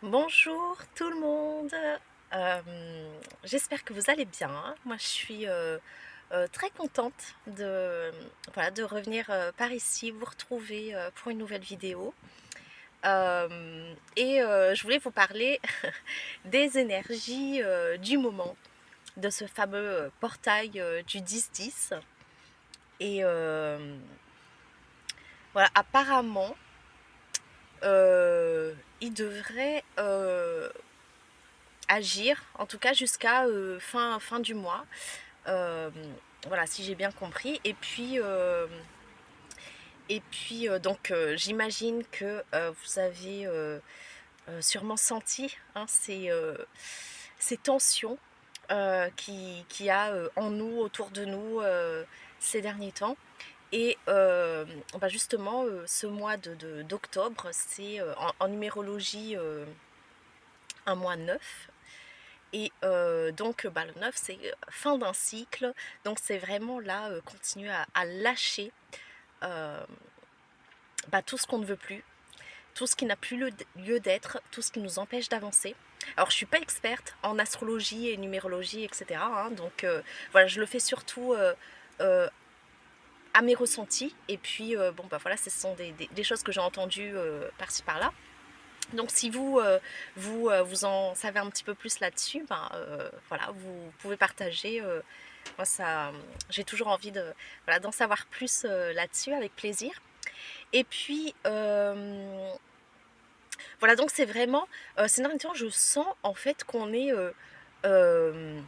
Bonjour tout le monde. J'espère que vous allez bien, hein. Moi, je suis très contente de revenir par ici, vous retrouver pour une nouvelle vidéo. Je voulais vous parler des énergies du moment, de ce fameux portail du 10-10. Et voilà, apparemment, il devrait agir, en tout cas jusqu'à fin du mois. Euh, voilà, si j'ai bien compris. J'imagine que vous avez sûrement senti, hein, ces tensions qui a en nous, autour de nous ces derniers temps. Justement, ce mois d'octobre, c'est en numérologie un mois neuf. Le 9, c'est fin d'un cycle. Donc, c'est vraiment là, continuer à lâcher euh, tout ce qu'on ne veut plus, tout ce qui n'a plus lieu d'être, tout ce qui nous empêche d'avancer. Alors, je ne suis pas experte en astrologie et numérologie, etc., hein, voilà, je le fais surtout euh, à mes ressentis. Voilà, ce sont des choses que j'ai entendues par-ci par-là. Donc si vous en savez un petit peu plus là-dessus, voilà, vous pouvez partager. Moi, j'ai toujours envie voilà, d'en savoir plus là-dessus, avec plaisir. Et puis, voilà, donc c'est vraiment, ces derniers temps, je sens en fait qu'on est, euh,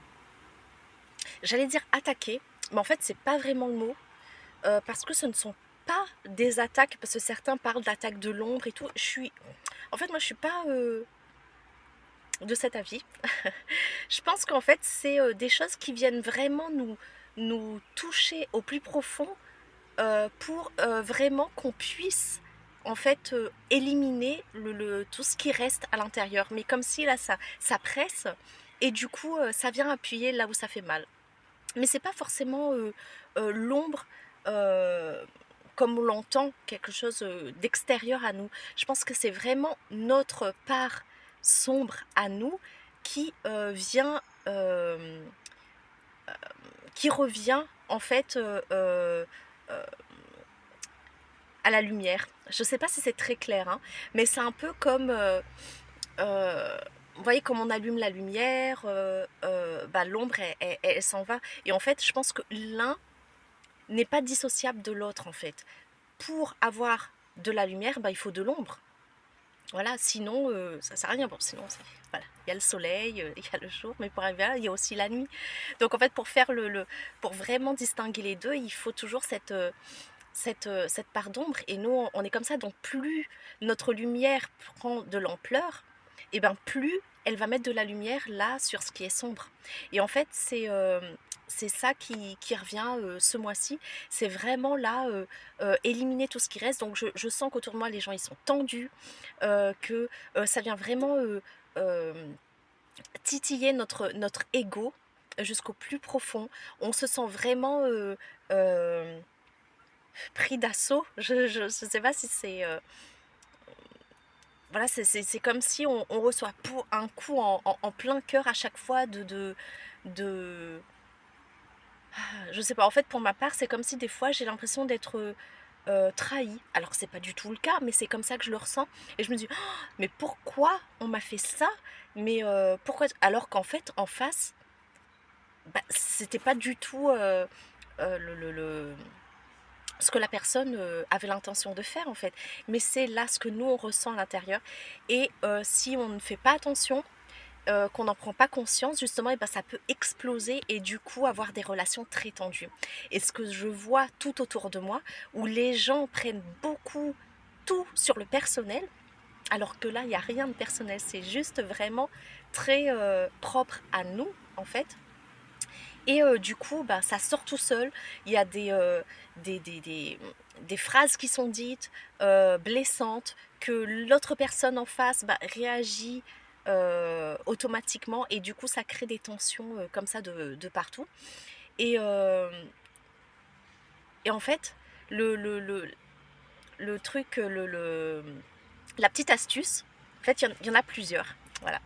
j'allais dire attaqué, mais en fait, c'est pas vraiment le mot, parce que ce ne sont pas des attaques, parce que certains parlent d'attaques de l'ombre et tout. En fait, moi, je suis pas de cet avis. Je pense qu'en fait, c'est des choses qui viennent vraiment nous toucher au plus profond pour vraiment qu'on puisse en fait éliminer tout ce qui reste à l'intérieur. Mais comme si là, ça presse et du coup, ça vient appuyer là où ça fait mal. Mais c'est pas forcément l'ombre. euh, Comme on l'entend, quelque chose d'extérieur à nous. Je pense que c'est vraiment notre part sombre à nous qui vient, qui revient en fait euh, à la lumière. Je sais pas si c'est très clair, hein, mais c'est un peu comme, euh, vous voyez, comme on allume la lumière, l'ombre elle s'en va. Et en fait, je pense que l'un n'est pas dissociable de l'autre en fait. Pour avoir de la lumière, il faut de l'ombre. Voilà, sinon ça sert à rien. Bon, sinon voilà, il y a le soleil, il y a le jour, mais pour arriver là, il y a aussi la nuit. Donc en fait, pour vraiment distinguer les deux, il faut toujours cette part d'ombre. Et nous, on est comme ça. Donc plus notre lumière prend de l'ampleur, et ben plus elle va mettre de la lumière là sur ce qui est sombre. Et en fait, c'est ça qui revient ce mois-ci. C'est vraiment là, éliminer tout ce qui reste. Donc je sens qu'autour de moi, les gens, ils sont tendus, que ça vient vraiment euh, titiller notre ego jusqu'au plus profond. On se sent vraiment pris d'assaut. Je sais pas si c'est... voilà, c'est comme si on reçoit pour un coup en plein cœur à chaque fois de... Je sais pas, en fait pour ma part c'est comme si des fois j'ai l'impression d'être trahie. Alors c'est pas du tout le cas, mais c'est comme ça que je le ressens. Et je me dis, oh, mais pourquoi on m'a fait ça? Mais pourquoi? Alors qu'en fait en face, c'était pas du tout ce que la personne avait l'intention de faire en fait. Mais c'est là ce que nous on ressent à l'intérieur. Et si on ne fait pas attention, qu'on n'en prend pas conscience, justement, et ça peut exploser et du coup avoir des relations très tendues. Et ce que je vois tout autour de moi, où les gens prennent beaucoup tout sur le personnel, alors que là, il n'y a rien de personnel, c'est juste vraiment très propre à nous, en fait. Et du coup, ça sort tout seul. Il y a des, des, des, des phrases qui sont dites, blessantes, que l'autre personne en face réagit automatiquement. Et du coup, ça crée des tensions comme ça de partout. Et, euh, et en fait, le, le, le, le truc, la petite astuce, En fait, il y en a plusieurs. Voilà.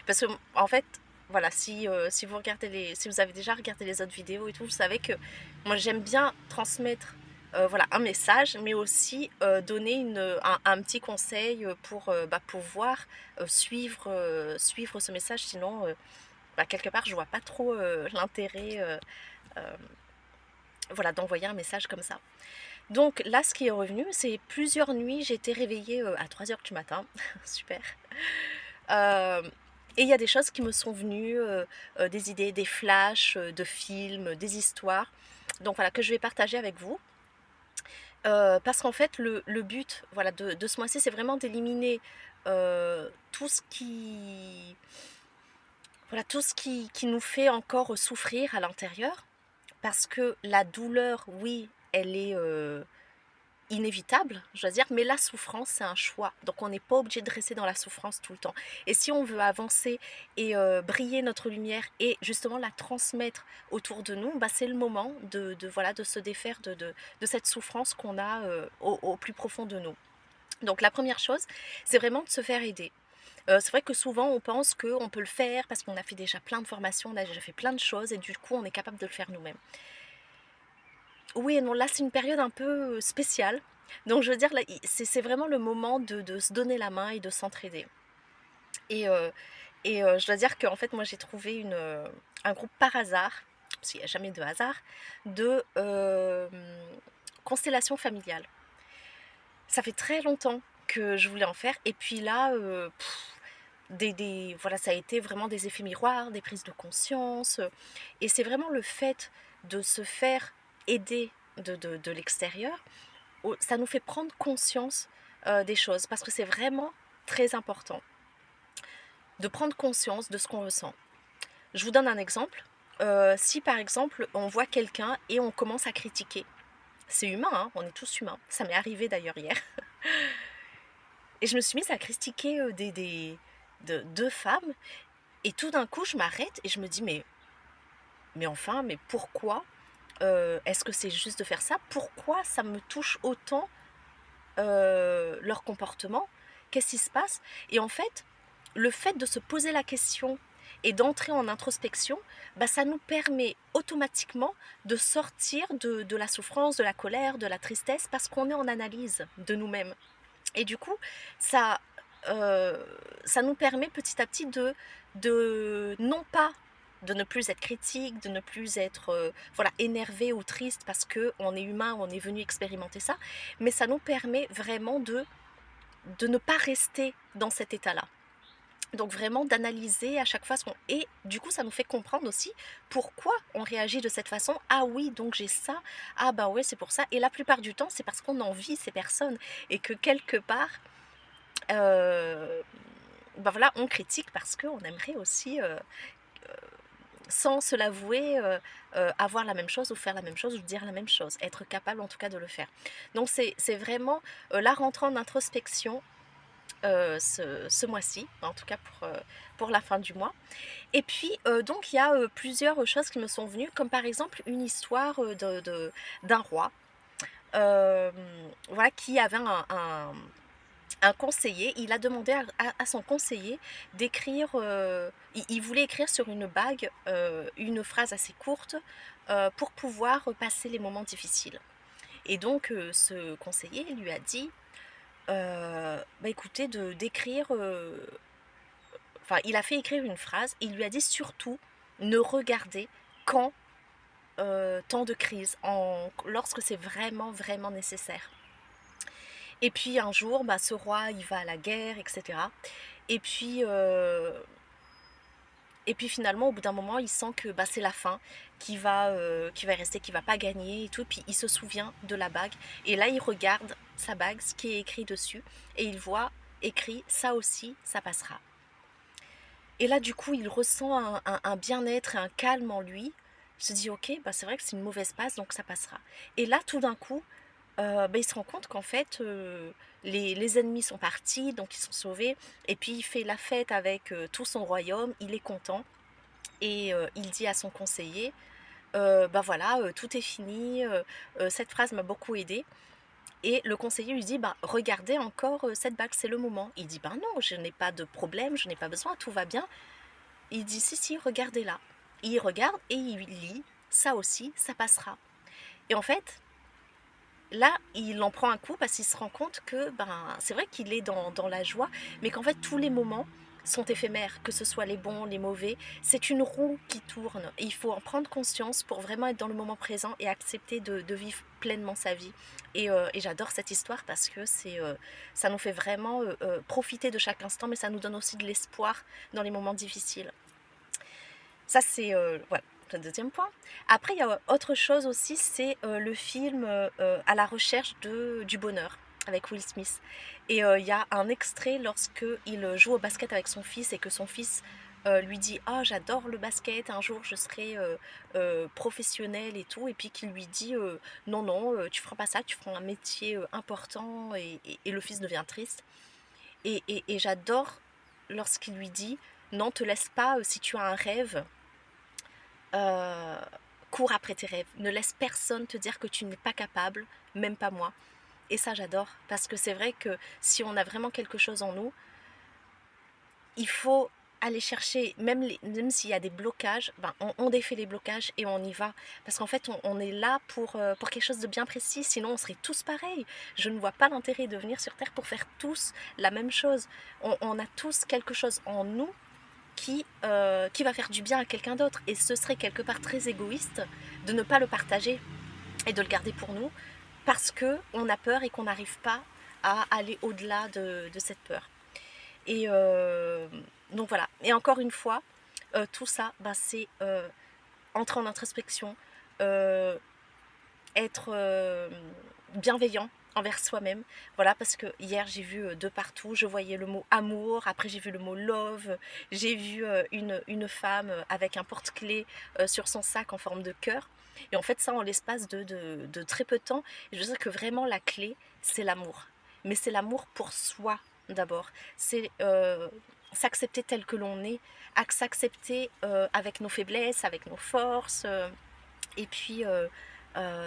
Parce que, en fait, voilà, si vous regardez si vous avez déjà regardé les autres vidéos et tout, vous savez que moi j'aime bien transmettre voilà, un message, mais aussi donner un petit conseil pour pouvoir suivre ce message. Sinon, quelque part, je vois pas trop l'intérêt euh, voilà, d'envoyer un message comme ça. Donc là, ce qui est revenu, c'est plusieurs nuits, j'ai été réveillée à 3 heures du matin. Super. Euh, et il y a des choses qui me sont venues, des idées, des flashs de films, des histoires. Donc voilà, que je vais partager avec vous. Parce qu'en fait, le but voilà, de ce mois-ci, c'est vraiment d'éliminer tout ce qui, voilà, tout ce qui nous fait encore souffrir à l'intérieur. Parce que la douleur, oui, elle est inévitable, je veux dire, mais la souffrance, c'est un choix. Donc on n'est pas obligé de rester dans la souffrance tout le temps. Et si on veut avancer et briller notre lumière et justement la transmettre autour de nous, c'est le moment voilà, de se défaire de cette souffrance qu'on a au plus profond de nous. Donc la première chose, c'est vraiment de se faire aider. C'est vrai que souvent on pense qu'on peut le faire parce qu'on a fait déjà plein de formations, on a déjà fait plein de choses et du coup on est capable de le faire nous-mêmes. Oui et non, là c'est une période un peu spéciale. Donc je veux dire, là, c'est vraiment le moment de se donner la main et de s'entraider. Et, je dois dire qu'en fait, moi j'ai trouvé un groupe par hasard, parce qu'il n'y a jamais de hasard, de constellation familiale. Ça fait très longtemps que je voulais en faire. Et puis là, voilà, ça a été vraiment des effets miroirs, des prises de conscience. Et c'est vraiment le fait de se faire aider de l'extérieur, ça nous fait prendre conscience des choses, parce que c'est vraiment très important de prendre conscience de ce qu'on ressent. Je vous donne un exemple. Si par exemple on voit quelqu'un et on commence à critiquer, c'est humain, hein, on est tous humains, ça m'est arrivé d'ailleurs hier, et je me suis mise à critiquer deux femmes, et tout d'un coup je m'arrête et je me dis mais enfin, mais pourquoi est-ce que c'est juste de faire ça? Pourquoi ça me touche autant leur comportement? Qu'est-ce qui se passe? Et en fait, le fait de se poser la question et d'entrer en introspection, ça nous permet automatiquement de sortir de la souffrance, de la colère, de la tristesse, parce qu'on est en analyse de nous-mêmes. Et du coup, ça, ça nous permet petit à petit non pas de ne plus être critique, de ne plus être voilà, énervé ou triste parce qu'on est humain, on est venu expérimenter ça, mais ça nous permet vraiment de ne pas rester dans cet état-là. Donc vraiment d'analyser à chaque fois et du coup ça nous fait comprendre aussi pourquoi on réagit de cette façon. Ah oui, donc j'ai ça. Ah bah ouais, c'est pour ça. Et la plupart du temps, c'est parce qu'on envie ces personnes et que quelque part voilà, on critique parce qu'on aimerait aussi sans se l'avouer, avoir la même chose ou faire la même chose ou dire la même chose, être capable en tout cas de le faire. Donc c'est vraiment la rentrée en introspection ce mois-ci, en tout cas pour la fin du mois. Et puis donc il y a plusieurs choses qui me sont venues, comme par exemple une histoire d'un roi voilà, qui avait un conseiller. Il a demandé à son conseiller d'écrire, il voulait écrire sur une bague une phrase assez courte pour pouvoir passer les moments difficiles. Et donc ce conseiller lui a dit écoutez, d'écrire enfin il a fait écrire une phrase, il lui a dit surtout ne regardez qu'en temps de crise, lorsque c'est vraiment vraiment nécessaire. Et puis un jour, ce roi il va à la guerre, etc. Et puis finalement au bout d'un moment il sent que c'est la fin, qui va rester, qui va pas gagner et tout. Et puis il se souvient de la bague et là il regarde sa bague, ce qui est écrit dessus, et il voit écrit ça aussi ça passera. Et là du coup il ressent un bien-être et un calme en lui. Il se dit ok, c'est vrai que c'est une mauvaise passe donc ça passera. Et là tout d'un coup il se rend compte qu'en fait les ennemis sont partis, donc ils sont sauvés, et puis il fait la fête avec tout son royaume, il est content, et il dit à son conseiller voilà, tout est fini, cette phrase m'a beaucoup aidé, Et le conseiller lui dit, bah, regardez encore cette bague, c'est le moment. Il dit, ben non, je n'ai pas de problème, je n'ai pas besoin, tout va bien. Il dit, si, si, regardez-la. Il regarde et il lit, ça aussi, ça passera. Et en fait, là, il en prend un coup parce qu'il se rend compte que ben, c'est vrai qu'il est dans la joie, mais qu'en fait, tous les moments sont éphémères, que ce soit les bons, les mauvais. C'est une roue qui tourne. Et il faut en prendre conscience pour vraiment être dans le moment présent et accepter de vivre pleinement sa vie. Et j'adore cette histoire parce que ça nous fait vraiment profiter de chaque instant, mais ça nous donne aussi de l'espoir dans les moments difficiles. Ça, c'est voilà, le deuxième point. Après, il y a autre chose aussi, c'est le film À la recherche du bonheur avec Will Smith. Et il y a un extrait lorsque il joue au basket avec son fils et que son fils lui dit ah j'adore le basket, un jour je serai professionnel et tout, et puis qu'il lui dit non non tu feras pas ça, tu feras un métier important, et le fils devient triste. Et j'adore lorsqu'il lui dit non te laisse pas, si tu as un rêve, euh, cours après tes rêves. Ne laisse personne te dire que tu n'es pas capable, même pas moi. Et ça, j'adore. Parce que c'est vrai que si on a vraiment quelque chose en nous, il faut aller chercher, même s'il y a des blocages, ben, on défait les blocages et on y va. Parce qu'en fait, on est là pour quelque chose de bien précis, sinon on serait tous pareils. Je ne vois pas l'intérêt de venir sur Terre pour faire tous la même chose. On a tous quelque chose en nous qui va faire du bien à quelqu'un d'autre. Et ce serait quelque part très égoïste de ne pas le partager et de le garder pour nous parce qu'on a peur et qu'on n'arrive pas à aller au-delà de cette peur. Et donc voilà. Et encore une fois, tout ça, bah, c'est entrer en introspection, euh, être bienveillant envers soi-même. Voilà, parce que hier j'ai vu de partout, je voyais le mot amour, après j'ai vu le mot love, j'ai vu une femme avec un porte-clés sur son sac en forme de cœur. Et en fait, ça, en l'espace de très peu de temps, je veux dire que vraiment la clé, c'est l'amour. Mais c'est l'amour pour soi d'abord. C'est s'accepter tel que l'on est, s'accepter avec nos faiblesses, avec nos forces. Et puis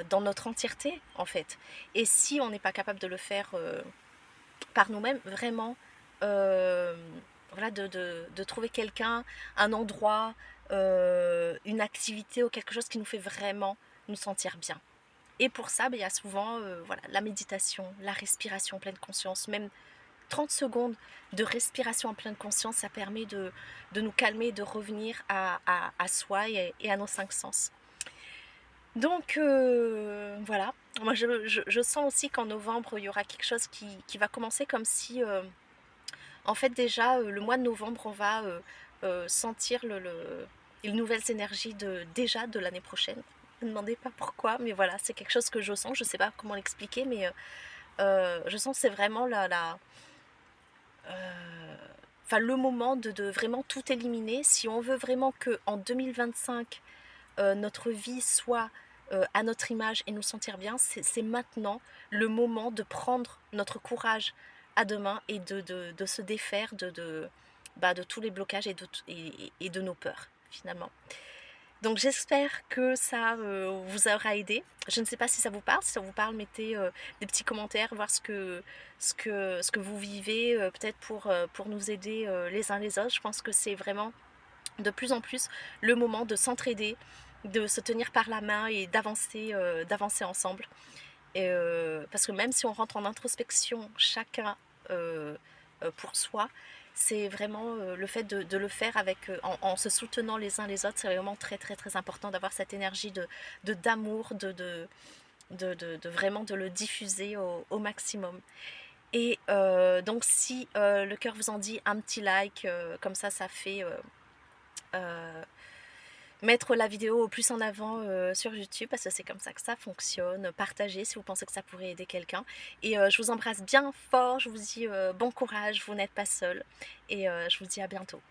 dans notre entièreté en fait. Et si on n'est pas capable de le faire par nous-mêmes, vraiment, euh, voilà, de trouver quelqu'un, un endroit, une activité ou quelque chose qui nous fait vraiment nous sentir bien. Et pour ça, ben, il y a souvent voilà, la méditation, la respiration en pleine conscience, même 30 secondes de respiration en pleine conscience, ça permet de nous calmer, de revenir à soi et à nos cinq sens. Donc voilà, moi je sens aussi qu'en novembre, il y aura quelque chose qui va commencer comme si, en fait déjà, le mois de novembre, on va sentir les nouvelles énergies déjà de l'année prochaine. Ne me demandez pas pourquoi, mais voilà, c'est quelque chose que je sens, je ne sais pas comment l'expliquer, mais je sens que c'est vraiment enfin, le moment de vraiment tout éliminer. Si on veut vraiment qu'en 2025, notre vie soit à notre image et nous sentir bien, c'est maintenant le moment de prendre notre courage à deux mains et de se défaire de tous les blocages et de nos peurs finalement. Donc j'espère que ça vous aura aidé. Je ne sais pas si ça vous parle. Si ça vous parle, mettez des petits commentaires, voir ce que vous vivez, peut-être pour nous aider les uns les autres. Je pense que c'est vraiment de plus en plus le moment de s'entraider, de se tenir par la main et d'avancer ensemble. Parce que même si on rentre en introspection chacun pour soi, c'est vraiment le fait de le faire en se soutenant les uns les autres, c'est vraiment très très très important d'avoir cette énergie d'amour, de vraiment de le diffuser au maximum. Et donc si le cœur vous en dit, un petit like, comme ça fait mettre la vidéo au plus en avant sur YouTube, parce que c'est comme ça que ça fonctionne. Partagez si vous pensez que ça pourrait aider quelqu'un. Et je vous embrasse bien fort, je vous dis bon courage, vous n'êtes pas seul. Et je vous dis à bientôt.